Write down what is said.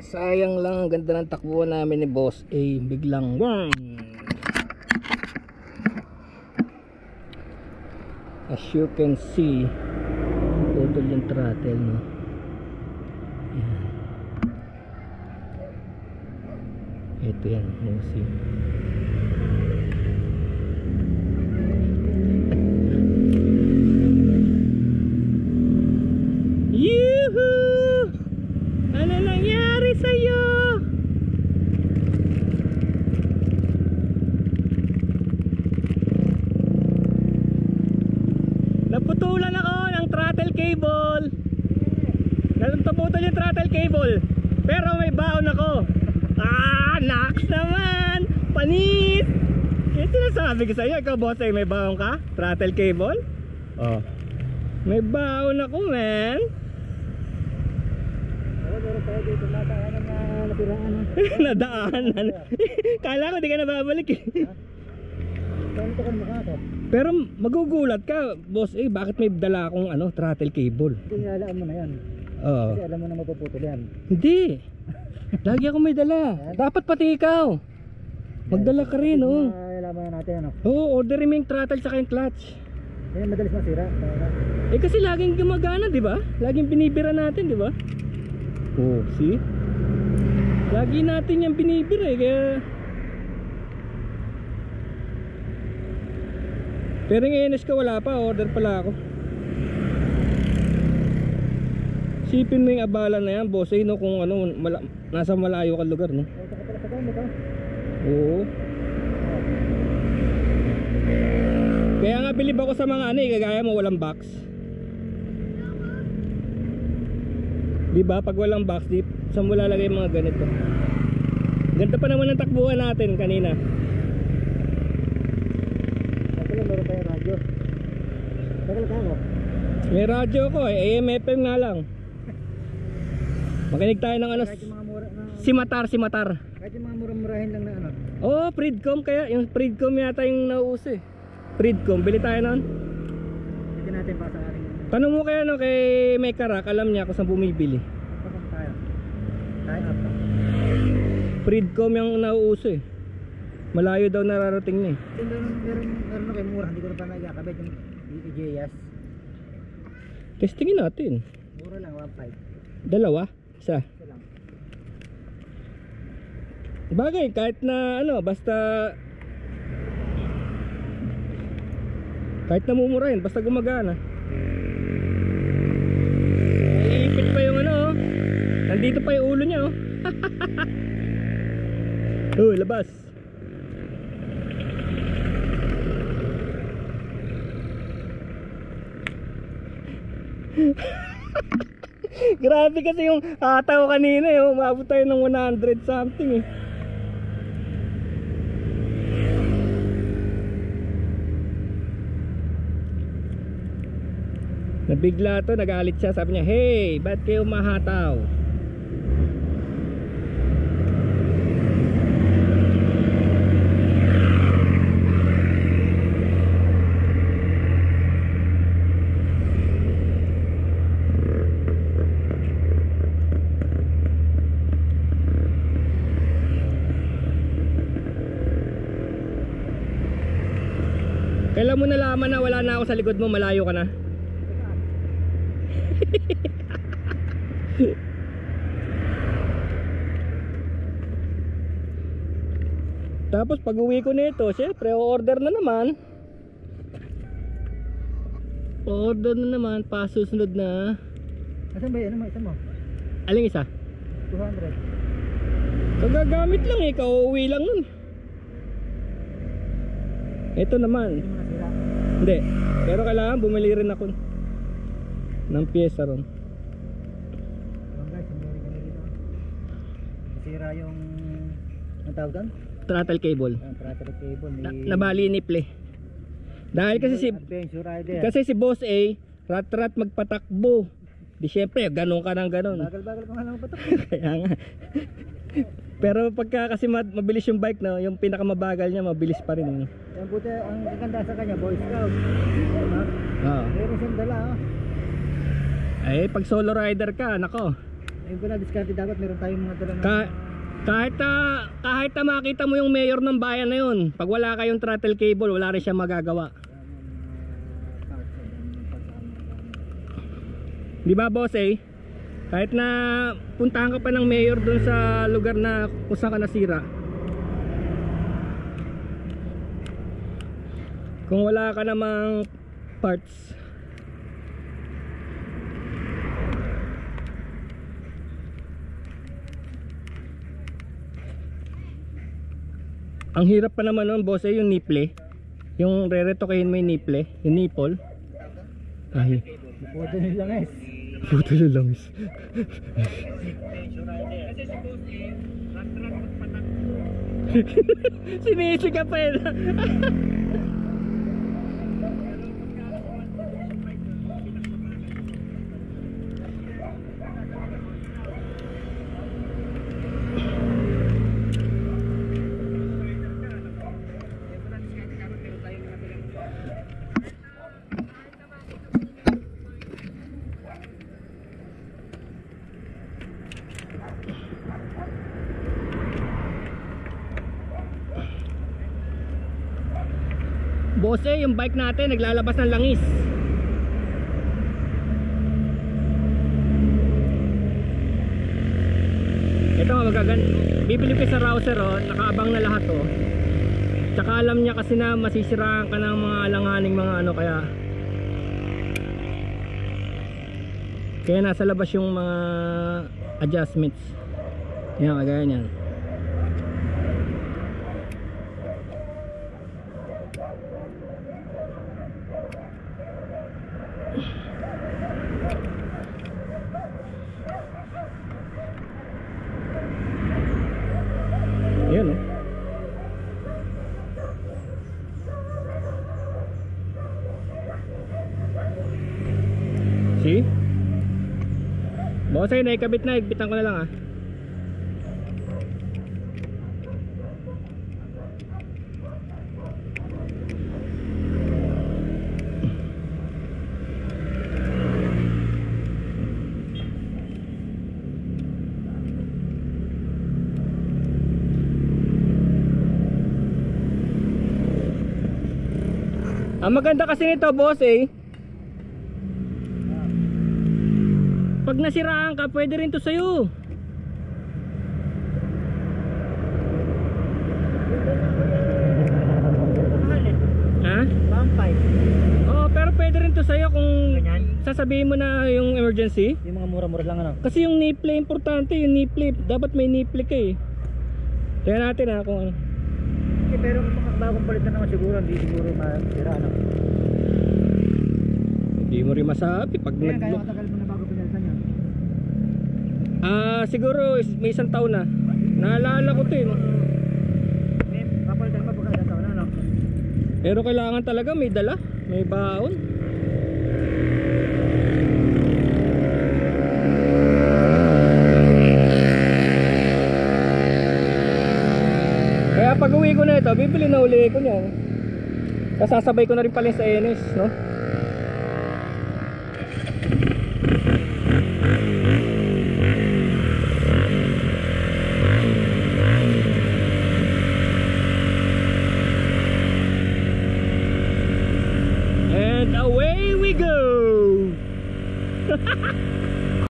Sayang lang, ang ganda ng takbuhan namin ni Boss A. Biglang as you can see, putol yung throttle, no? Ayan. Ito yan, see. Yuhuu! Ano nangyari sa'yo? Naputulan ako ng throttle cable. Naputol yung throttle cable. Pero may baon ako. Naks naman! Panis! Yung sinasabi ko sa'yo, ikaw boss, may baon ka? Throttle cable? Oh. May baon ako, man. Nadaanan. Kala ko di ka na babalik eh. Pero magugulat ka, boss eh, bakit may dala akong throttle cable? Hindi, alam mo na yan. Oo. Kasi alam mo na mapuputol yan. Hindi. Lagi ako may dala. Dapat pati ikaw magdala ka rin, oh. Alaman na natin, ano? Oo, orderin mo yung throttle saka yung clutch. Eh, madalas masira. Eh kasi laging gumagana, di ba? Laging binibira natin, di ba? Oh, see? Lagi natin yung binibira eh, kaya... Pero yung ENS ka wala pa, order pala ako. Sipin mo yung abala na yan, boss, no, kung nasa malayo ka lugar, no? Oo. Kaya nga bilib ako sa mga kagaya mo walang box. Diba? Pag walang box, saan mo lalagay mga ganito? Ganda pa naman ang takbuhan natin kanina. Meron tayong radyo. Tagal ka mo? May radyo ko eh, AM FM nga lang. Makinig tayo ng Simatar. Kahit yung mga mura-murahin lang na Oh, Freedcom kaya. Yung Freedcom yata yung nauso eh. Freedcom, bili tayo nun. Hindi natin pa sa ating. Tanong mo kaya kay May Karak, alam niya kung saan bumibili. Tapos tayo. Tayo up. Freedcom yung nauso eh. Malayo daw nararating niya eh. Meron kayo mura, hindi ko na pa nagkakabit yung EJS. Testingin natin. Mura lang, 1.5. Dalawa? Isa? Isa lang. Bagay, kahit na basta kahit namumurahin, basta gumagana. Iipit pa yung nandito pa yung ulo niya, oh. Oh, labas. Grabe kasi yung hataw kanina eh, umabot tayo ng 100 something eh. Nabigla to, nagalit siya, sabi niya, "Hey, ba't kayo mahataw?" Kailan mo nalaman na wala na ako sa likod mo, malayo ka na? Tapos pag uwi ko nito, syempre order na naman. Order na naman, pasusunod na. Asan ba yun? Isa mo? Aling isa? 200. Kagagamit lang eh, kauwi lang nun. Ito naman. Hindi mo nasira. Hindi, pero kailangan bumili rin ako ng pyesa ron. Guys, nasira yung ang tawag doon? Throttle cable. Throttle cable. Nabali niple. Dahil kasi si Boss A, rat magpatakbo. Di syempre, ganun ka ng ganun. Bagal-bagal ka nga lang patak. Kaya nga. Pero pagka kasi mabilis yung bike na, yung pinakamabagal niya mabilis pa rin. Yan buti, ang ganda sa kanya, Boy Scout. Oo. Meron siyang dala. Ay, pag solo rider ka, nako. Ayun pala, diskarte dapat meron tayong mga dala ng Kahit na makita mo yung mayor ng bayan na yun, pag wala kayong throttle cable, wala rin siya magagawa. Di ba boss eh? Kahit na puntahan ka pa ng mayor dun sa lugar na kung saan ka nasira, kung wala ka namang parts, ang hirap pa naman nun boss eh, yung nipple. Yung re-retokehin mo yung nipple, yung nipple. Ay, puto nila guys. puto na langis. Sinisi ka pa yun. Boss eh, yung bike natin naglalabas ng langis. Ito magaganda. Bibili ko sa Rouser oh, nakaabang na lahat oh. Tsaka alam niya kasi na masisiraan ka ng mga alanganing mga ano, kaya nasa labas yung mga adjustments. Yan, kagaya niyan. Yan oh. See? Boss ay naikabit na, igbitan ko na lang ah. Ang maganda kasi nito boss eh, pag nasiraan ka pwede rin to sa'yo. Ha? Pampay. Oo, pero pwede rin to sa'yo kung Ganyan? sasabihin mo na yung emergency. Yung mga mura-mura lang ano. Kasi yung nipple importante, yung nipple dapat may nipple ka eh. Tingnan natin ha kung ano. Okay, pero mga bagong palit na naman siguro, hindi siguro masira ano. Hindi mo rin masabi pag Kaya kaya matagal mo na bago pinalitan yan. siguro may isang taon na. Naalala ko to eh. May papalitan mo pagka ilang taon ano. Pero kailangan talaga may dala, may baon. Kaya pag uwi ko na ito, bibili na uli ko niyan. Kasasabay ko na rin pala sa NS, no? And away we go.